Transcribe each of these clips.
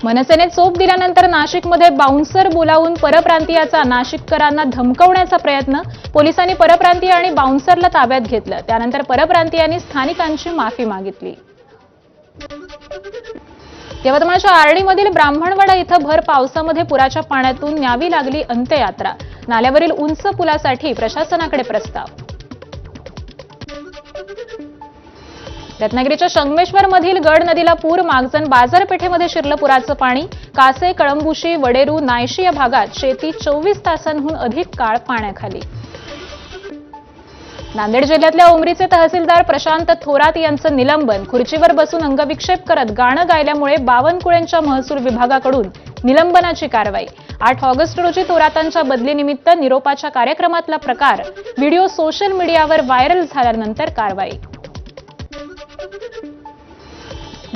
मनसेने चोप दिल्यानंतर नाशिकमध्ये बाउन्सर बोलावून परप्रांतीयाचा नाशिककरांना धमकवण्याचा प्रयत्न. पोलिसांनी परप्रांतीय आणि बाउन्सरला ताब्यात घेतलं. त्यानंतर परप्रांतीयांनी स्थानिकांची माफी मागितली. यवतमाळच्या आर्णीमधील ब्राह्मणवाडा इथं भर पावसामध्ये पुराच्या पाण्यातून न्यावी लागली अंत्ययात्रा. नाल्यावरील उंच पुलासाठी प्रशासनाकडे प्रस्ताव. रत्नागिरीच्या संगमेश्वरमधील गड नदीला पूर. मागजण बाजारपेठेमध्ये शिरलं पुराचं पाणी. कासे, कळंबुशी, वडेरू, नायशी या भागात शेती 24 तासांहून अधिक काळ पाण्याखाली. नांदेड जिल्ह्यातल्या उमरीचे तहसीलदार प्रशांत थोरात यांचं निलंबन. खुर्चीवर बसून अंगविक्षेप करत गाणं गायल्यामुळे बावनकुळेंच्या महसूल विभागाकडून निलंबनाची कारवाई. 8 ऑगस्ट रोजी थोरातांच्या बदलीनिमित्त निरोपाच्या कार्यक्रमातला प्रकार. व्हिडिओ सोशल मीडियावर व्हायरल झाल्यानंतर कारवाई.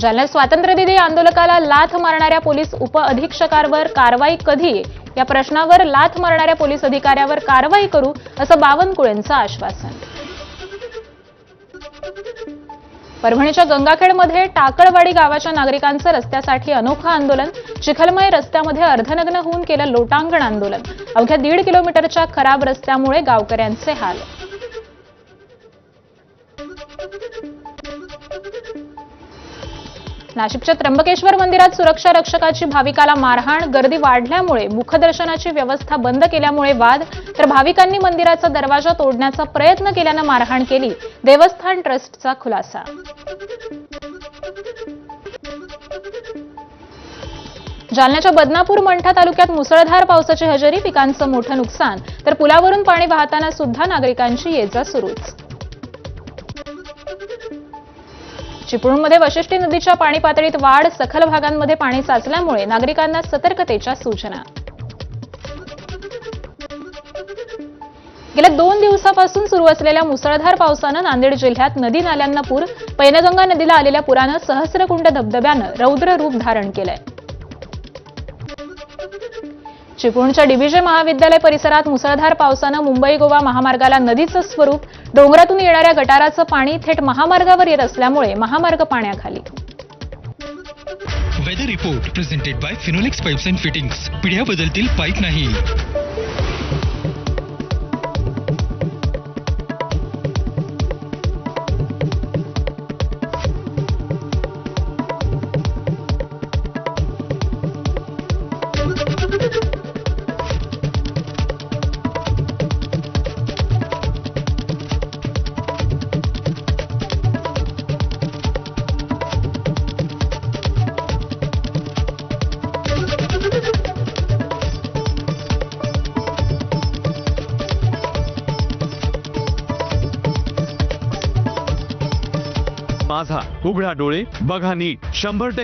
जालन्यात स्वातंत्र्यदिनी आंदोलकाला लाथ मारणाऱ्या पोलीस उपअधीक्षकावर कारवाई कधी या प्रश्नावर लाथ मारणाऱ्या पोलीस अधिकाऱ्यावर कारवाई करू असं बावनकुळेंचं आश्वासन. परभणीच्या गंगाखेडमध्ये टाकळवाडी गावाच्या नागरिकांचं रस्त्यासाठी अनोखं आंदोलन. चिखलमय रस्त्यामध्ये अर्धनग्न होऊन केलं लोटांगण आंदोलन. अवघ्या 1.5 किलोमीटरच्या खराब रस्त्यामुळे गावकऱ्यांचे हाल. नाशिकच्या त्र्यंबकेश्वर मंदिरात सुरक्षा रक्षकाची भाविकाला मारहाण. गर्दी वाढल्यामुळे मुखदर्शनाची व्यवस्था बंद केल्यामुळे वाद. तर भाविकांनी मंदिराचा दरवाजा तोडण्याचा प्रयत्न केल्यानं मारहाण केली. देवस्थान ट्रस्टचा खुलासा. जालन्याच्या बदनापूर मंठा तालुक्यात मुसळधार पावसाची हजेरी. पिकांचं मोठं नुकसान. तर पुलावरून पाणी वाहताना सुद्धा नागरिकांची ये-जा सुरूच. चिपळूणमध्ये वशिष्ठी नदीच्या पाणी पातळीत वाढ. सखल भागांमध्ये पाणी साचल्यामुळे नागरिकांना सतर्कतेच्या सूचना. गेल्या 2 दिवसापासून सुरू असलेल्या मुसळधार पावसानं नांदेड जिल्ह्यात नदी नाल्यांना पूर. पैनगंगा नदीला आलेल्या पुरानं सहस्रकुंड धबधब्यानं रौद्र रूप धारण केलंय. चिपळूणच्या डीबीजे महाविद्यालय परिसरात मुसळधार पावसानं मुंबई गोवा महामार्गाला नदीचं स्वरूप. डोंगरातून येणाऱ्या गटाराचं पाणी थेट महामार्गावर येत असल्यामुळे महामार्ग पाण्याखाली. Weather report presented by Finolex pipes and fittings. पिढ्या बदलतील पाईप नाही. माझा उघडा डोळे बघा नीट 100%